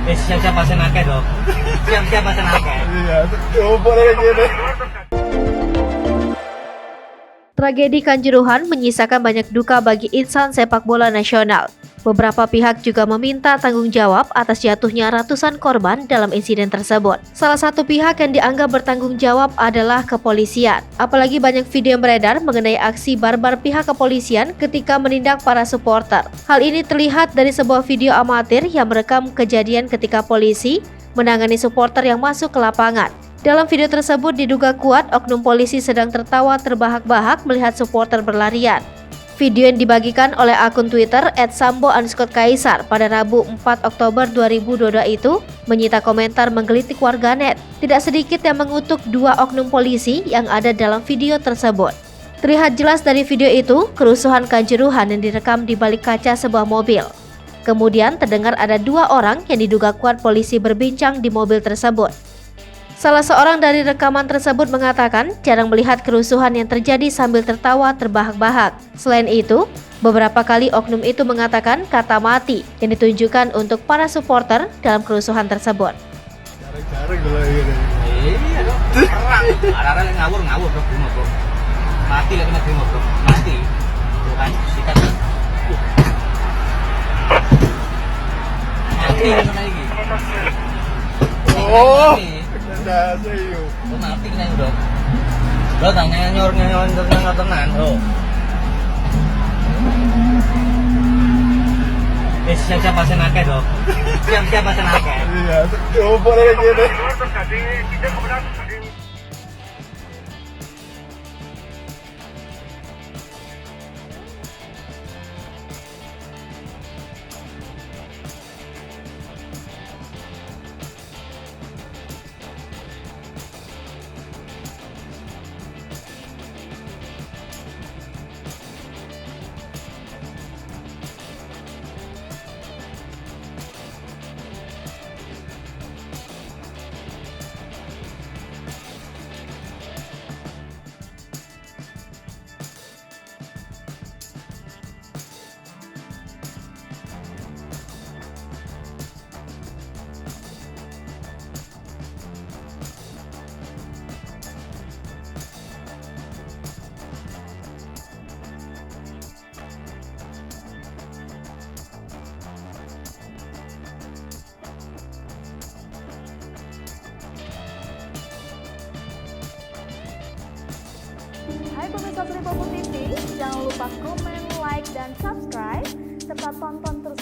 Siap-siap pasien akeh dong. Siap-siap pasien akeh. Iya, coba kayak gini. Tragedi Kanjuruhan menyisakan banyak duka bagi insan sepak bola nasional. Beberapa pihak juga meminta tanggung jawab atas jatuhnya ratusan korban dalam insiden tersebut. Salah satu pihak yang dianggap bertanggung jawab adalah kepolisian. Apalagi banyak video yang beredar mengenai aksi barbar pihak kepolisian ketika menindak para supporter. Hal ini terlihat dari sebuah video amatir yang merekam kejadian ketika polisi menangani supporter yang masuk ke lapangan. Dalam video tersebut diduga kuat oknum polisi sedang tertawa terbahak-bahak melihat supporter berlarian. Video yang dibagikan oleh akun Twitter @sambo_kaisar pada Rabu 4 Oktober 2022 itu menyita komentar menggelitik warganet. Tidak sedikit yang mengutuk dua oknum polisi yang ada dalam video tersebut. Terlihat jelas dari video itu kerusuhan Kanjuruhan yang direkam di balik kaca sebuah mobil. Kemudian terdengar ada dua orang yang diduga kuat polisi berbincang di mobil tersebut. Salah seorang dari rekaman tersebut mengatakan jarang melihat kerusuhan yang terjadi sambil tertawa terbahak-bahak. Selain itu, beberapa kali oknum itu mengatakan kata mati yang ditunjukkan untuk para supporter dalam kerusuhan tersebut. Jarang-jarang kalau gini. Iya dong. Perang. Ada-ada yang ngawur bro, terima bro. Mati lagi kena terima bro. Mati. Tuh kan, sikat. Mati kena lagi. Oh. Nah, sayo. Lo mati kena bro. Lo tanya nyor tenan bro. Siap-siap pasien akeh dong. Siap-siap pasien akeh. Iya, coba kayak gini. Hai pemirsa Sri Popo TV, jangan lupa komen, like, dan subscribe, serta tonton terus